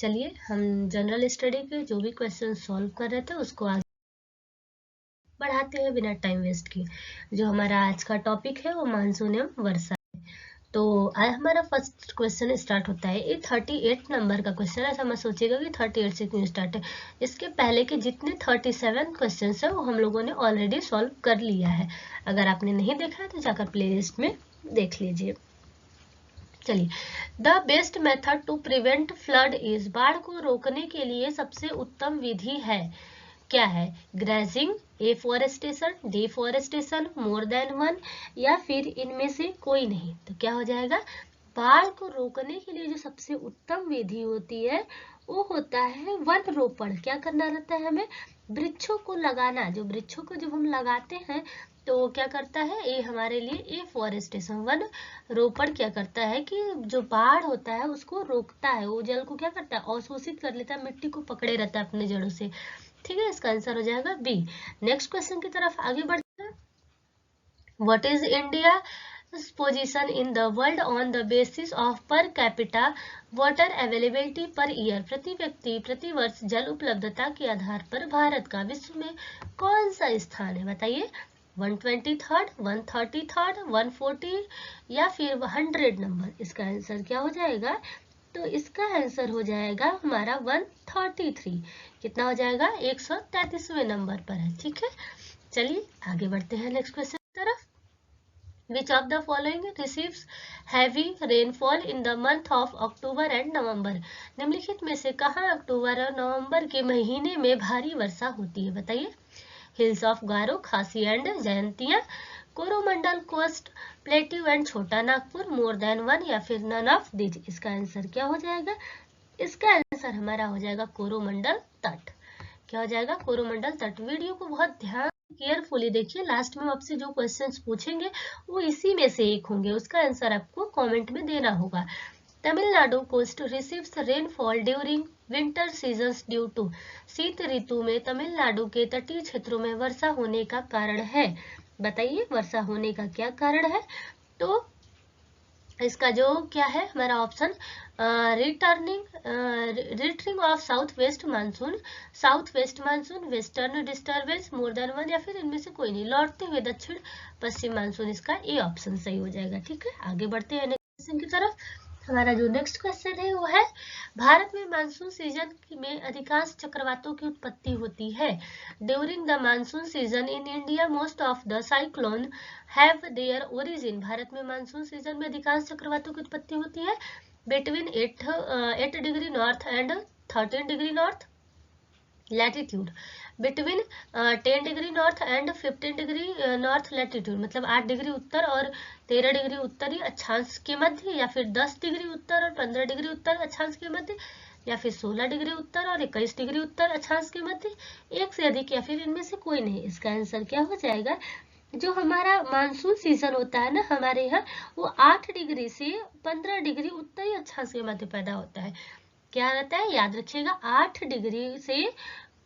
चलिए हम general study के जो भी क्वेश्चन सॉल्व कर रहे थे उसको आगे बढ़ाते हैं बिना टाइम वेस्ट किए। जो हमारा आज का टॉपिक है वो मानसून एवं वर्षा है। तो आज हमारा फर्स्ट क्वेश्चन स्टार्ट होता है। ये 38 नंबर का क्वेश्चन है। ऐसा मत सोचिएगा कि 38 से क्यों स्टार्ट है। इसके पहले के जितने 37 क्वेश्चन है वो हम लोगों ने ऑलरेडी सॉल्व कर लिया है। अगर आपने नहीं देखा है तो जाकर प्लेलिस्ट में देख लीजिए। चलिए, the best method to prevent flood is, बाढ़ को रोकने के लिए सबसे उत्तम विधि है क्या है? ग्रेजिंग, एफॉरेस्टेशन, डिफॉरेस्टेशन, मोर देन वन, या फिर इनमें से कोई नहीं। तो क्या हो जाएगा? बाढ़ को रोकने के लिए जो सबसे उत्तम विधि होती है वो होता है वन रोपण। क्या करना रहता है हमें? वृक्षों को लगाना। जो वृक्षों को जब हम लगाते हैं तो वो क्या करता है? ये हमारे लिए एफॉरेस्टेशन, वन रोपण क्या करता है कि जो बाढ़ होता है उसको रोकता है। वो जल को क्या करता है? अवशोषित कर लेता है, मिट्टी को पकड़े रहता है अपने जड़ों से। ठीक है, इसका आंसर हो जाएगा बी। नेक्स्ट क्वेश्चन की तरफ आगे बढ़ते हैं। What is India position in the world on the basis of per capita water availability per year, प्रति व्यक्ति प्रति वर्ष जल उपलब्धता के आधार पर भारत का विश्व में कौन सा स्थान है? बताइए। 123rd, 133rd, 140 या फिर 100 नंबर। इसका आंसर क्या हो जाएगा? तो इसका आंसर हो जाएगा हमारा 133। कितना हो जाएगा? 133वें नंबर पर है। ठीक है, चलिए आगे बढ़ते हैं नेक्स्ट क्वेश्चन की तरफ। Which of the following receives heavy rainfall in the month of October and November? निम्नलिखित में से कहाँ अक्टूबर और नवंबर के महीने में भारी वर्षा होती है? बताइए। Hills of Garo, Khasi and Jaintia, Coromandel, coast, plateau and Chota Nagpur, more than one, या फिर नन ऑफ दिस। इसका आंसर क्या हो जाएगा? इसका आंसर हमारा हो जाएगा कोरोमंडल तट। क्या हो जाएगा? कोरोमंडल तट। वीडियो को बहुत ध्यान केयरफुली देखिए, लास्ट में आपसे जो क्वेश्चंस पूछेंगे वो इसी में से एक होंगे। उसका आंसर आपको कमेंट में देना होगा। Tamil Nadu coast receives rainfall during winter seasons due to, शीत ऋतु में तमिलनाडु के तटीय क्षेत्रों में वर्षा होने का कारण है। बताइए, वर्षा होने का क्या कारण है? तो इसका जो क्या है हमारा option, returning of south west monsoon, south west monsoon, western disturbance, more than one, या फिर इनमें से कोई नहीं, लौटते हुए दक्षिण पश्चिम मानसून। इसका ए ऑप्शन सही हो जाएगा। ठीक है, आगे बढ़ते हैं नेक्स्ट क्वेश्चन की तरफ। हमारा जो नेक्स्ट क्वेश्चन है वो है, भारत में मानसून सीजन में अधिकांश चक्रवातों की उत्पत्ति होती है। During the monsoon season in India most of the cyclone have their origin, Bharat में मानसून सीजन में अधिकांश चक्रवातों की उत्पत्ति होती है between 8 degree north and 13 degree north latitude, between 10 degree north and 15 degree north latitude, मतलब 8 डिग्री उत्तर और 13 डिग्री उत्तरी अक्षांश के मध्य, या फिर 10 डिग्री उत्तर और 15 डिग्री उत्तर अक्षांश के मध्य, या फिर 16 डिग्री उत्तर और 21 डिग्री उत्तर अक्षांश के मध्य, एक से अधिक, या फिर इनमें से कोई नहीं। इसका आंसर क्या हो जाएगा? जो हमारा मानसून सीजन होता है ना हमारे यहाँ, वो 8 डिग्री से 15 डिग्री उत्तरी अक्षांश के मध्य पैदा होता है। क्या रहता है? याद रखिएगा, 8 डिग्री से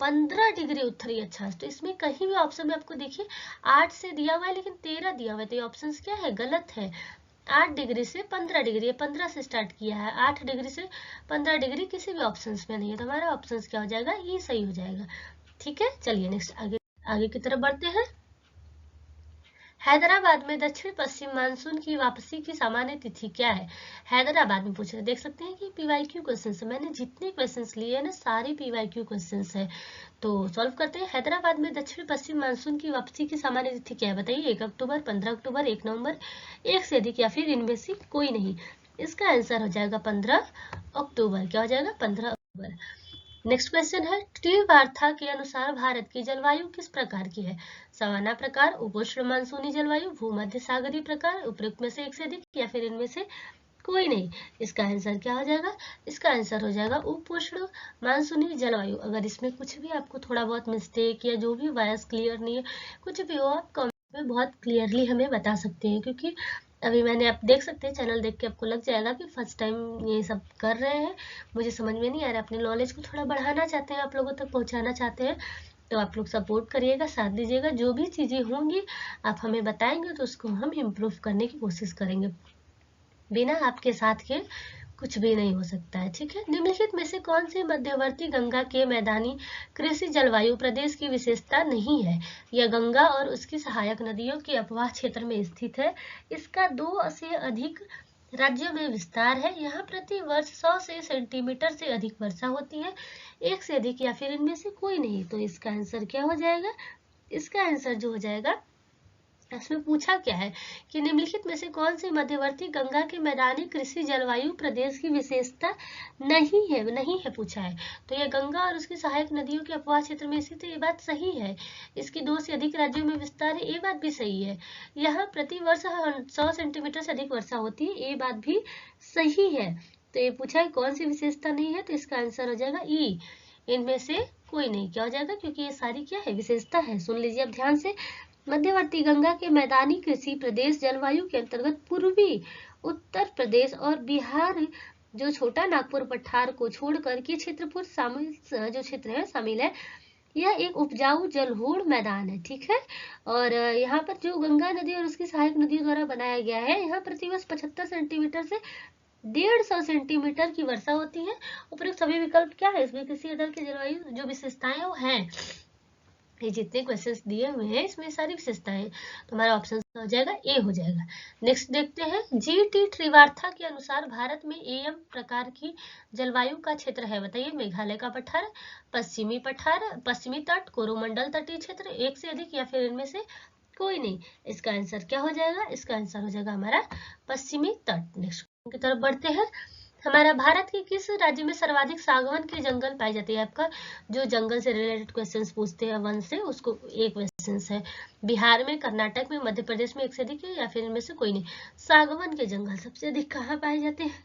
15 डिग्री उत्तरी अक्षांश। तो इसमें कहीं भी ऑप्शन में आपको देखिए 8 से दिया हुआ है लेकिन 13 दिया हुआ है, तो ये ऑप्शन क्या है? गलत है। 8 डिग्री से 15 डिग्री, 15 से स्टार्ट किया है, 8 डिग्री से 15 डिग्री किसी भी ऑप्शन में नहीं है, तो हमारा ऑप्शन क्या हो जाएगा? ये सही हो जाएगा। ठीक है, चलिए नेक्स्ट आगे की तरफ बढ़ते हैं। हैदराबाद में दक्षिण पश्चिम मानसून की वापसी की सामान्य तिथि क्या है? हैदराबाद में पूछ रहे, देख सकते हैं कि पीवाईक्यू क्वेश्चंस है। मैंने जितने क्वेश्चंस लिए हैं ना सारे पीवाईक्यू क्वेश्चंस है। तो सॉल्व करते हैं। हैदराबाद में दक्षिण पश्चिम मानसून की वापसी की सामान्य तिथि क्या है? बताइए। 1 अक्टूबर, 15 अक्टूबर, 1 नवंबर, एक से अधिक, या फिर इनमें से कोई नहीं। इसका आंसर हो जाएगा 15 अक्टूबर। क्या हो जाएगा? 15 अक्टूबर। नेक्स्ट क्वेश्चन है, टी वार्ता के अनुसार भारत की जलवायु किस प्रकार की है? सवाना प्रकार, उपोष्ण मानसूनी जलवायु, भूमध्य सागरीय प्रकार, उपयुक्त में से एक से अधिक, या फिर इनमें से कोई नहीं। इसका आंसर क्या हो जाएगा? इसका आंसर हो जाएगा उपोष्ण मानसूनी जलवायु। अगर इसमें कुछ भी आपको थोड़ा बहुत मिस्टेक या जो भी वॉइस क्लियर नहीं है, कुछ भी हो, आप कमेंट में बहुत क्लियरली हमें बता सकते हैं, क्योंकि अभी मैंने, आप देख सकते हैं चैनल देख के आपको लग जाएगा कि फर्स्ट टाइम ये सब कर रहे हैं, मुझे समझ में नहीं आ रहा। अपने नॉलेज को थोड़ा बढ़ाना चाहते हैं, आप लोगों तक पहुंचाना चाहते हैं, तो आप लोग सपोर्ट करिएगा, साथ दीजिएगा। जो भी चीज़ें होंगी आप हमें बताएंगे तो उसको हम इम्प्रूव करने की कोशिश करेंगे। बिना आपके साथ के कुछ भी नहीं हो सकता है। ठीक है, निम्नलिखित में से कौन सी मध्यवर्ती गंगा के मैदानी कृषि जलवायु प्रदेश की विशेषता नहीं है? यह गंगा और उसकी सहायक नदियों के अपवाह क्षेत्र में स्थित है। इसका 2 से अधिक राज्यों में विस्तार है। यहाँ प्रति वर्ष 100 सेंटीमीटर से अधिक वर्षा होती है। एक से अधिक या फिर इनमें से कोई नहीं। तो इसका आंसर क्या हो जाएगा? इसका आंसर जो हो जाएगा, इसमें पूछा क्या है कि निम्नलिखित में से कौन सी मध्यवर्ती गंगा के मैदानी कृषि जलवायु प्रदेश की विशेषता नहीं है पूछा है। तो यह गंगा और उसकी सहायक नदियों के अपवाह क्षेत्र में स्थित है, ये बात सही है। इसकी 2 से अधिक राज्यों में विस्तार है, ये बात भी सही है। यहाँ प्रति वर्ष 100 सेंटीमीटर से अधिक वर्षा होती है, ये बात भी सही है। तो ये पूछा है कौन सी विशेषता नहीं है, तो इसका आंसर हो जाएगा ई, इनमें से कोई नहीं। क्या हो जाएगा? क्योंकि ये सारी क्या है? विशेषता है। सुन लीजिए अब ध्यान से। मध्यवर्ती गंगा के मैदानी कृषि प्रदेश जलवायु के अंतर्गत पूर्वी उत्तर प्रदेश और बिहार जो छोटा नागपुर पठार को छोड़कर के क्षेत्रफल जो क्षेत्र है शामिल है। यह एक उपजाऊ जलहूड़ मैदान है। ठीक है, और यहाँ पर जो गंगा नदी और उसकी सहायक नदियों द्वारा बनाया गया है, यहाँ प्रतिवर्ष 75 सेंटीमीटर से 150 सेंटीमीटर की वर्षा होती है। उपयुक्त सभी विकल्प क्या है? इसमें किसी अदल की जलवायु जो विशेषताएं वो हैं, ये जितने क्वेश्चंस दिए हुए हैं इसमें सारी विशेषताएं, तो हमारा ऑप्शन हो जाएगा ए हो जाएगा। नेक्स्ट देखते हैं, जीटी त्रिवार्था के अनुसार भारत में एम प्रकार की जलवायु का क्षेत्र है। बताइए, मेघालय का पठार, पश्चिमी तट, कोरोमंडल तटीय क्षेत्र, एक से अधिक या फिर इनमें से कोई नहीं। इसका आंसर क्या हो जाएगा? इसका आंसर हो जाएगा हमारा पश्चिमी तट। नेक्स्ट की तरफ बढ़ते हैं, हमारा भारत के किस राज्य में सर्वाधिक सागवान के जंगल पाए जाते हैं? आपका जो जंगल से रिलेटेड क्वेश्चंस पूछते हैं वन से, उसको एक क्वेश्चन है। बिहार में, कर्नाटक में, मध्य प्रदेश में एक से अधिक है या फिर इनमें से कोई नहीं। सागवान के जंगल सबसे अधिक कहाँ पाए जाते हैं?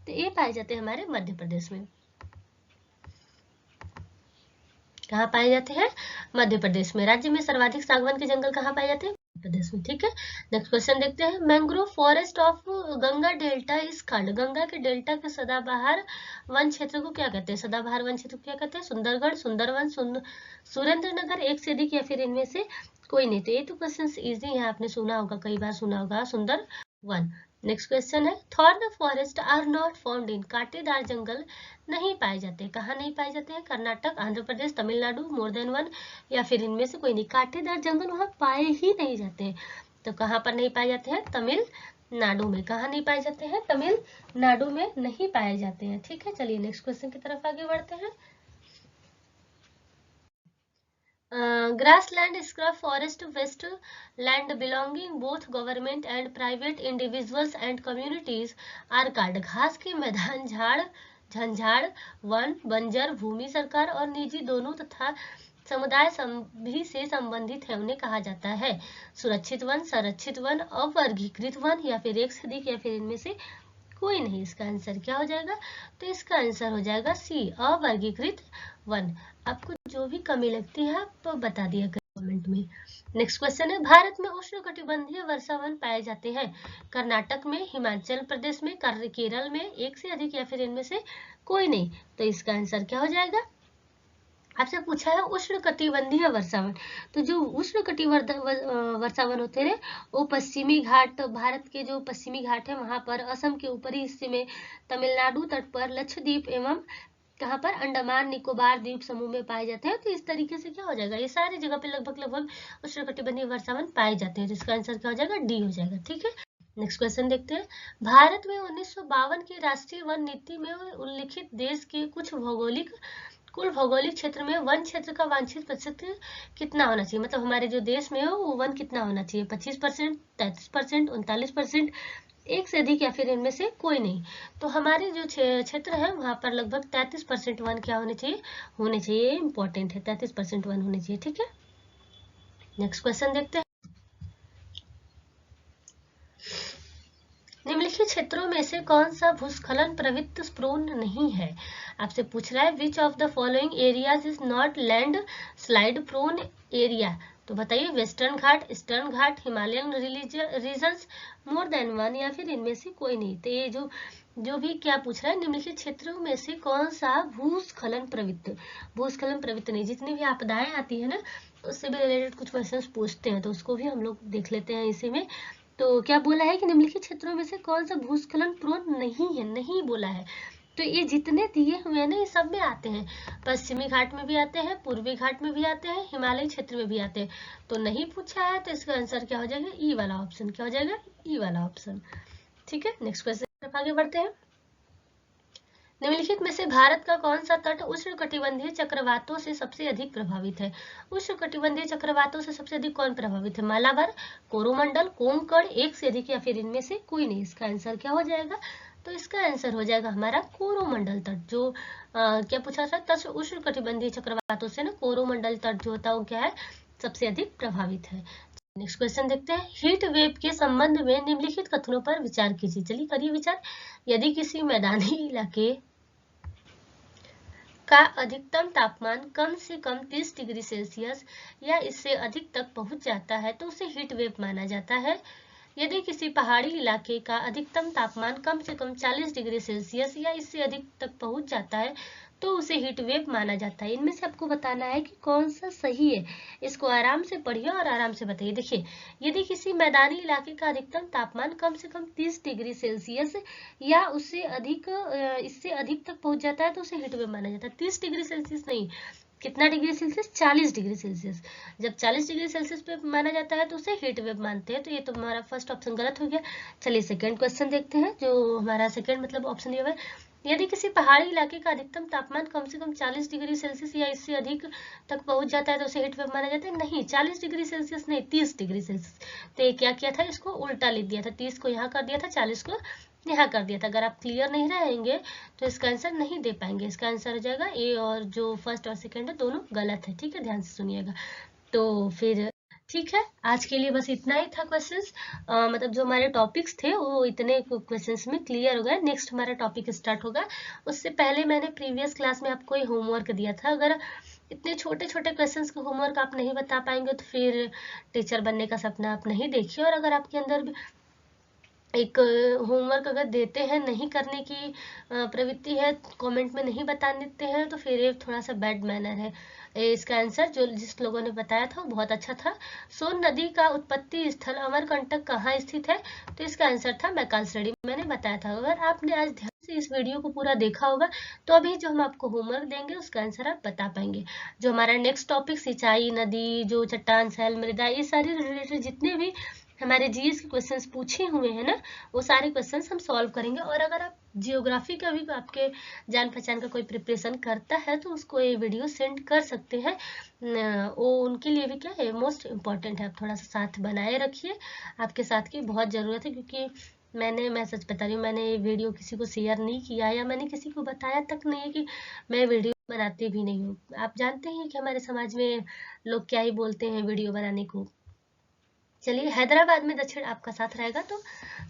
तो ये पाए जाते हैं हमारे मध्य प्रदेश में। कहाँ पाए जाते हैं? मध्य प्रदेश में। राज्य में सर्वाधिक सागवान के जंगल कहाँ पाए जाते हैं? प्रदेश में। ठीक है, नेक्स्ट क्वेश्चन देखते हैं, mangrove forest of Ganga delta इस खंड, गंगा के डेल्टा के सदाबहार वन क्षेत्र को क्या कहते हैं? सदाबहार वन क्षेत्र को क्या कहते हैं? सुंदरगढ़, सुंदरवन, सुरेंद्र नगर, एक से अधिक या फिर इनमें से कोई नहीं। तो ये तो क्वेश्चन इजी है, आपने सुना होगा, कई बार सुना होगा, सुंदरवन। नेक्स्ट क्वेश्चन है, thorn forest are not found in, कांटेदार जंगल नहीं पाए जाते। कहाँ नहीं पाए जाते हैं? कर्नाटक, आंध्र प्रदेश, तमिलनाडु, मोर देन वन या फिर इनमें से कोई नहीं। कांटेदार जंगल वहां पाए ही नहीं जाते हैं। तो कहाँ पर नहीं पाए जाते हैं? तमिलनाडु में। कहाँ नहीं पाए जाते हैं? तमिलनाडु में नहीं पाए जाते हैं। ठीक है, चलिए नेक्स्ट क्वेश्चन की तरफ आगे बढ़ते हैं। Grassland scrub forest wasteland belonging both government and private individuals and communities are called, घास के मैदान, झाड़, झंझाड़, वन, बंजर भूमि सरकार और निजी दोनों तथा समुदाय सभी से संबंधित है, उन्हें कहा जाता है सुरक्षित वन, संरक्षित वन, अवर्गीकृत वन या फिर एक से अधिक या फिर इनमें से कोई नहीं। इसका आंसर क्या हो जाएगा? तो इसका आंसर हो जाएगा सी, अवर्गीकृत वन। आपको जो भी कमी लगती है आप बता दिया कमेंट में। नेक्स्ट क्वेश्चन है, भारत में उष्णकटिबंधीय वर्षावन पाए जाते हैं। कर्नाटक में, हिमाचल प्रदेश में, केरल में, एक से अधिक या फिर इनमें से कोई नहीं। तो इसका आंसर क्या हो जाएगा? आपसे पूछा है उष्णकटिबंधीय वर्षावन, तो जो उष्णकटिबंधीय वर्षावन होते हैं वो पश्चिमी घाट, भारत के जो पश्चिमी घाट है वहां पर, असम के ऊपरी हिस्से में, तमिलनाडु तट पर, लक्षद्वीप एवं कहाँ पर, अंडमान निकोबार द्वीप समूह में पाए जाते हैं। तो इस तरीके से क्या हो जाएगा, ये सारी जगह पे लगभग उष्णकटिबंधीय वर्षावन पाए जाते हैं। तो इसका आंसर क्या हो जाएगा? डी हो जाएगा। ठीक है, नेक्स्ट क्वेश्चन देखते हैं, भारत में 1952 की राष्ट्रीय वन नीति में उल्लिखित देश के कुल भौगोलिक क्षेत्र में वन क्षेत्र का वांछित प्रतिशत कितना होना चाहिए? मतलब हमारे जो देश में हो वो वन कितना होना चाहिए? 25%, 33%, 39%, एक से अधिक या फिर इनमें से कोई नहीं। तो हमारे जो क्षेत्र है वहां पर लगभग 33% वन क्या होने चाहिए, इंपॉर्टेंट है, 33% वन होने चाहिए। ठीक है, नेक्स्ट क्वेश्चन देखते हैं, निम्नलिखित क्षेत्रों में से कौन सा भूस्खलन प्रवृत्त प्रोन नहीं है? आपसे पूछ रहा है, which of the following areas is not landslide prone area? तो बताइए, western Ghat, eastern Ghat, Himalayan regions, more than one या फिर इनमें से कोई नहीं। तो ये जो भी क्या पूछ रहा है, निम्नलिखित क्षेत्रों में से कौन सा भूस्खलन प्रवृत्त नहीं। जितनी भी आपदाएं आती है ना उससे भी रिलेटेड कुछ क्वेश्चंस पूछते हैं, तो उसको भी हम लोग देख लेते हैं इसी में। तो क्या बोला है कि निम्नलिखित क्षेत्रों में से कौन सा भूस्खलन प्रोन नहीं है, नहीं बोला है। तो ये जितने दिए हुए हैं ना ये सब में आते हैं, पश्चिमी घाट में भी आते हैं, पूर्वी घाट में भी आते हैं, हिमालयी क्षेत्र में भी आते हैं। तो नहीं पूछा है तो इसका आंसर क्या हो जाएगा, ई वाला ऑप्शन। क्या हो जाएगा, ई वाला ऑप्शन। ठीक है, नेक्स्ट क्वेश्चन आगे बढ़ते हैं। निम्नलिखित में से भारत का कौन सा तट उष्णकटिबंधीय चक्रवातों से सबसे अधिक प्रभावित है। उष्णकटिबंधीय चक्रवातों से सबसे अधिक कौन प्रभावित है, मालाबार, कोरोमंडल, कोंकण, एक से अधिक या फिर इनमें से कोई नहीं। इसका आंसर क्या हो जाएगा, तो इसका आंसर हो जाएगा हमारा कोरोमंडल तट। जो क्या पूछा था, तट उष्णकटिबंधीय चक्रवातों से ना कोरोमंडल तट जो होता है वो क्या है, सबसे अधिक प्रभावित है। नेक्स्ट क्वेश्चन देखते हैं। हीट वेव के संबंध में निम्नलिखित कथनों पर विचार कीजिए। चलिए करिए विचार। यदि किसी मैदानी इलाके का अधिकतम तापमान कम से कम 30 डिग्री सेल्सियस या इससे अधिक तक पहुंच जाता है तो उसे हीट वेव माना जाता है। यदि किसी पहाड़ी इलाके का अधिकतम तापमान कम से कम 40 डिग्री सेल्सियस या इससे अधिक तक पहुंच जाता है तो उसे हीट वेव माना जाता है। इनमें से आपको बताना है कि कौन सा सही है। इसको आराम से पढ़िए और आराम से बताइए। देखिए, यदि किसी मैदानी इलाके का अधिकतम तापमान कम से कम 30 डिग्री सेल्सियस या उससे अधिक इससे अधिक तक पहुंच जाता है तो उसे हीट वेव माना जाता है। 30 डिग्री सेल्सियस नहीं, कितना डिग्री सेल्सियस, 40 डिग्री सेल्सियस। जब 40 डिग्री सेल्सियस पे माना जाता है तो उसे हीट वेव मानते हैं। तो ये तो हमारा फर्स्ट ऑप्शन गलत हो गया। चलिए सेकंड क्वेश्चन देखते हैं। जो हमारा सेकंड मतलब ऑप्शन ये है, यदि किसी पहाड़ी इलाके का अधिकतम तापमान कम से कम 40 डिग्री सेल्सियस या इससे अधिक तक पहुंच जाता है तो उसे हीट वेव माना जाता है। नहीं, 40 डिग्री सेल्सियस नहीं, 30 डिग्री सेल्सियस। तो ये क्या किया था, इसको उल्टा लिख दिया था, 30 को यहाँ कर दिया था, 40 को यहाँ कर दिया था। अगर आप क्लियर नहीं रहेंगे तो इसका आंसर नहीं दे पाएंगे। इसका आंसर हो जाएगा ए, और जो फर्स्ट और सेकंड है दोनों गलत है। ठीक है, ध्यान से सुनिएगा। तो फिर ठीक है, आज के लिए बस इतना ही था क्वेश्चंस। मतलब जो हमारे टॉपिक्स थे वो इतने क्वेश्चंस में क्लियर हो गए। नेक्स्ट हमारा टॉपिक स्टार्ट होगा। उससे पहले मैंने प्रीवियस क्लास में आपको ये होमवर्क दिया था। अगर इतने छोटे छोटे क्वेश्चंस का होमवर्क आप नहीं बता पाएंगे तो फिर टीचर बनने का सपना आप नहीं देखिए। और अगर आपके अंदर एक होमवर्क अगर देते हैं, नहीं करने की प्रवृत्ति है, कमेंट में नहीं बता देते हैं, तो फिर ये थोड़ा सा बैड मैनर है। इसका आंसर जो जिस लोगों ने बताया था वो बहुत अच्छा था। सोन नदी का उत्पत्ति स्थल अमरकंटक कहाँ स्थित है, तो इसका आंसर था मैकालसडी, मैंने बताया था। अगर आपने आज ध्यान से इस वीडियो को पूरा देखा होगा तो अभी जो हम आपको होमवर्क देंगे उसका आंसर आप बता पाएंगे। जो हमारा नेक्स्ट टॉपिक सिंचाई, नदी, जो चट्टान, सैल, मृदा, ये सारे रिलेटेड जितने भी हमारे जीएस के क्वेश्चंस पूछे हुए हैं ना, वो सारे क्वेश्चंस हम सॉल्व करेंगे। और अगर आप जियोग्राफी का भी आपके जान पहचान का कोई प्रिपरेशन करता है तो उसको ये वीडियो सेंड कर सकते हैं। वो उनके लिए भी क्या है, मोस्ट इम्पॉर्टेंट है। आप थोड़ा सा साथ बनाए रखिए, आपके साथ की बहुत ज़रूरत है। क्योंकि मैं सच बता रही हूँ, मैंने ये वीडियो किसी को शेयर नहीं किया या मैंने किसी को बताया तक नहीं है कि मैं वीडियो बनाती भी नहीं हूँ। आप जानते हैं कि हमारे समाज में लोग क्या ही बोलते हैं वीडियो बनाने को। चलिए, हैदराबाद में दक्षिण आपका साथ रहेगा तो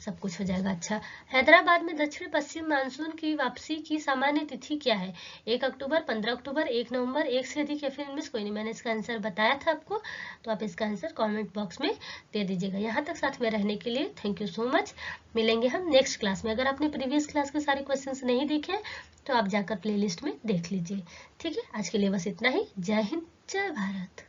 सब कुछ हो जाएगा अच्छा। हैदराबाद में दक्षिण पश्चिम मानसून की वापसी की सामान्य तिथि क्या है, 1 अक्टूबर, 15 अक्टूबर, 1 नवंबर, एक से अधिक या फिर इनमें से कोई नहीं। मैंने इसका आंसर बताया था आपको, तो आप इसका आंसर कमेंट बॉक्स में दे दीजिएगा। यहाँ तक साथ में रहने के लिए थैंक यू सो मच। मिलेंगे हम नेक्स्ट क्लास में। अगर आपने प्रीवियस क्लास के सारे क्वेश्चन नहीं देखे तो आप जाकर प्ले में देख लीजिए। ठीक है, आज के लिए बस इतना ही। जय हिंद, जय भारत।